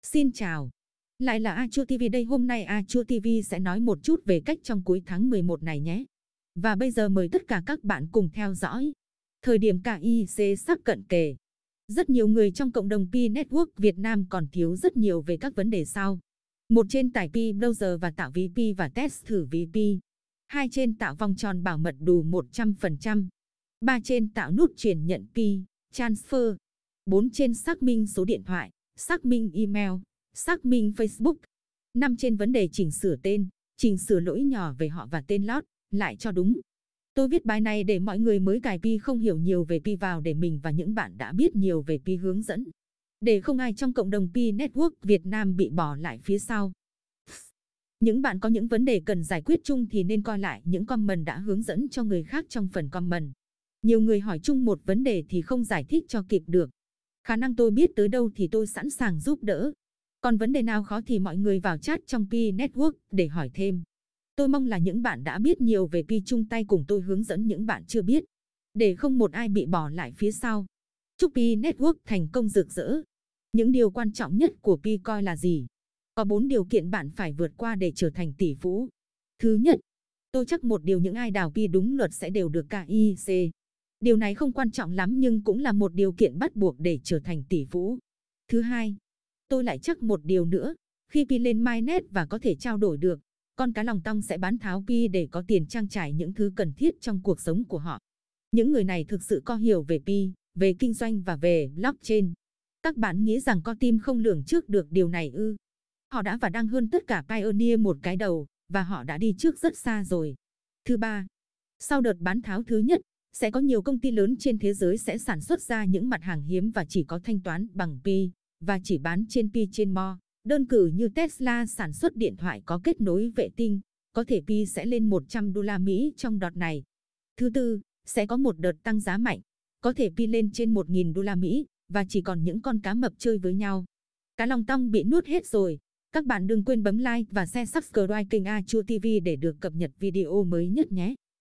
Xin chào, lại là A Chua TV đây. Hôm nay A Chua TV sẽ nói một chút về cách trong cuối tháng 11 này nhé. Và bây giờ mời tất cả các bạn cùng theo dõi. Thời điểm KIC sắp cận kề. Rất nhiều người trong cộng đồng Pi Network Việt Nam còn thiếu rất nhiều về các vấn đề sau. 1. Trên tải Pi Browser và tạo ví Pi và test thử ví Pi. 2. Trên tạo vòng tròn bảo mật đủ 100%. 3. Trên tạo nút chuyển nhận Pi, transfer. 4. Trên xác minh số điện thoại, xác minh email, xác minh Facebook. 5. Trên vấn đề chỉnh sửa tên, chỉnh sửa lỗi nhỏ về họ và tên lót, lại cho đúng. Tôi viết bài này để mọi người mới cài Pi không hiểu nhiều về Pi vào để mình và những bạn đã biết nhiều về Pi hướng dẫn. Để không ai trong cộng đồng Pi Network Việt Nam bị bỏ lại phía sau. Những bạn có những vấn đề cần giải quyết chung thì nên coi lại những comment đã hướng dẫn cho người khác trong phần comment. Nhiều người hỏi chung một vấn đề thì không giải thích cho kịp được. Khả năng tôi biết tới đâu thì tôi sẵn sàng giúp đỡ. Còn vấn đề nào khó thì mọi người vào chat trong Pi Network để hỏi thêm. Tôi mong là những bạn đã biết nhiều về Pi chung tay cùng tôi hướng dẫn những bạn chưa biết, để không một ai bị bỏ lại phía sau. Chúc Pi Network thành công rực rỡ. Những điều quan trọng nhất của Pi coi là gì? Có 4 điều kiện bạn phải vượt qua để trở thành tỷ phú. Thứ nhất, tôi chắc một điều những ai đào Pi đúng luật sẽ đều được KIC. Điều này không quan trọng lắm nhưng cũng là một điều kiện bắt buộc để trở thành tỷ phú. Thứ hai, tôi lại chắc một điều nữa, khi Pi lên mainnet và có thể trao đổi được, con cá lòng tong sẽ bán tháo Pi để có tiền trang trải những thứ cần thiết trong cuộc sống của họ. Những người này thực sự có hiểu về Pi, về kinh doanh và về blockchain. Các bạn nghĩ rằng có team không lường trước được điều này ư? Họ đã và đang hơn tất cả Pioneer một cái đầu, và họ đã đi trước rất xa rồi. Thứ ba, sau đợt bán tháo thứ nhất, sẽ có nhiều công ty lớn trên thế giới sẽ sản xuất ra những mặt hàng hiếm và chỉ có thanh toán bằng Pi, và chỉ bán trên Pi trên Mo. Đơn cử như Tesla sản xuất điện thoại có kết nối vệ tinh, có thể Pi sẽ lên 100 đô la Mỹ trong đợt này. Thứ tư, sẽ có một đợt tăng giá mạnh, có thể Pi lên trên 1.000 đô la Mỹ, và chỉ còn những con cá mập chơi với nhau. Cá lòng tong bị nuốt hết rồi. Các bạn đừng quên bấm like và share subscribe kênh A Chua TV để được cập nhật video mới nhất nhé.